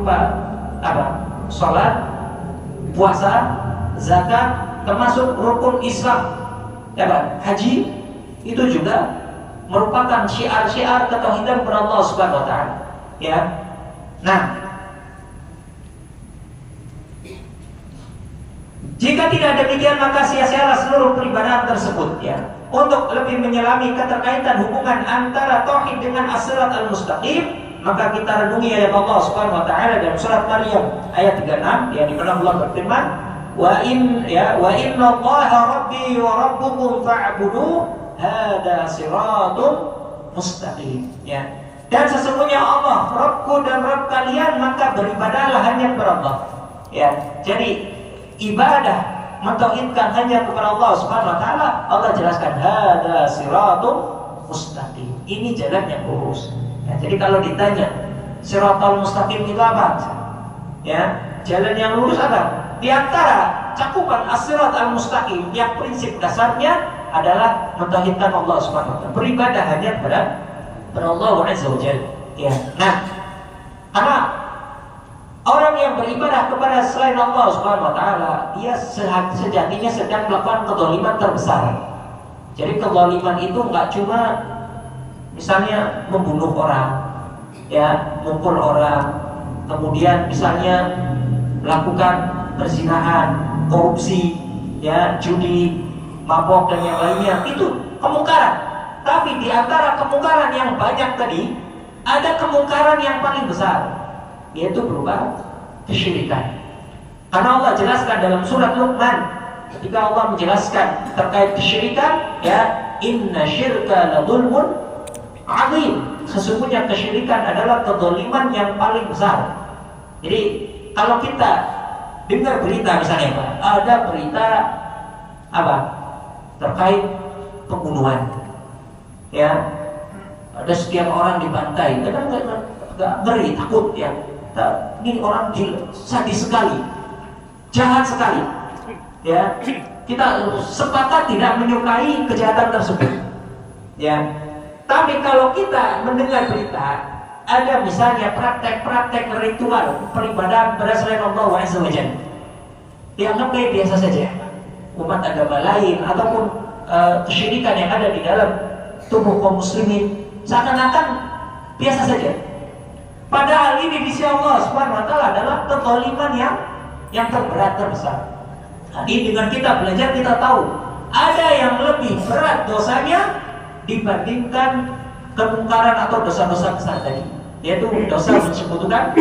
berupa apa? Sholat, puasa, zakat, termasuk rukun Islam, ya kan? Haji itu juga merupakan syiar-syiar ketauhidan kepada Allah Subhanahu wa taala. Ya. Nah, jika tidak demikian maka sia-sialah seluruh peribadahan tersebut, ya. Untuk lebih menyelami keterkaitan hubungan antara tauhid dengan as-sirat al-mustaqim, maka kita renungi ayat Allah Subhanahu wa taala dalam surat Maryam ayat 36, yang dimana Allah berfirman, wa inna Allaha rabbi wa rabbukum fa'budu hada siratun mustaqim, ya. Dan sesungguhnya Allah Rabbku dan Rabb kalian, maka beribadahlah hanya kepada Allah, ya. Jadi ibadah mentauhidkan hanya kepada Allah Subhanahu wa taala. Allah jelaskan hada siratun mustaqim, ini jalan yang lurus. Ya, jadi kalau ditanya siratal mustaqim itu apa? Ya, jalan yang lurus apa? Di antara cakupan as-sirat al-mustaqim yang prinsip dasarnya adalah mentauhidkan Allah Subhanahu wa taala, beribadah hanya kepada Allah Azza wa Jalla. Ya. Nah, karena orang yang beribadah kepada selain Allah Subhanahu wa taala, dia sejatinya sedang melakukan kezaliman terbesar. Jadi kezaliman itu enggak cuma misalnya membunuh orang, ya, mukul orang, kemudian misalnya melakukan perzinahan, korupsi, ya, judi, mabok dan yang lainnya. Itu kemungkaran. Tapi di antara kemungkaran yang banyak tadi, ada kemungkaran yang paling besar, yaitu berupa kesyirikan. Karena Allah jelaskan dalam surat Luqman, ketika Allah menjelaskan terkait kesyirikan, ya, inna syirka la dzulmun azim, sesungguhnya kesyirikan adalah kezaliman yang paling besar. Jadi kalau kita dengar berita misalnya, Pak, ada berita apa terkait pembunuhan, ya, ada sekian orang dibantai, kadang nggak ngeri, takut, ya. Ini orang gila, sadis sekali, jahat sekali, ya. Kita sepakat tidak menyukai kejahatan tersebut, ya. Tapi kalau kita mendengar berita ada misalnya praktek-praktek ritual peribadahan pada selain Allah Azza wa Jalla, dianggap biasa saja, umat agama lain ataupun kesyirikan yang ada di dalam tubuh kaum muslimin seakan-akan biasa saja. Padahal ini di sisi Allah Subhanahu wa taala adalah kezaliman yang terberat, terbesar. Nah, ini dengan kita belajar kita tahu ada yang lebih berat dosanya dibandingkan kemungkaran atau dosa-dosa besar tadi, yaitu dosa mensekutukan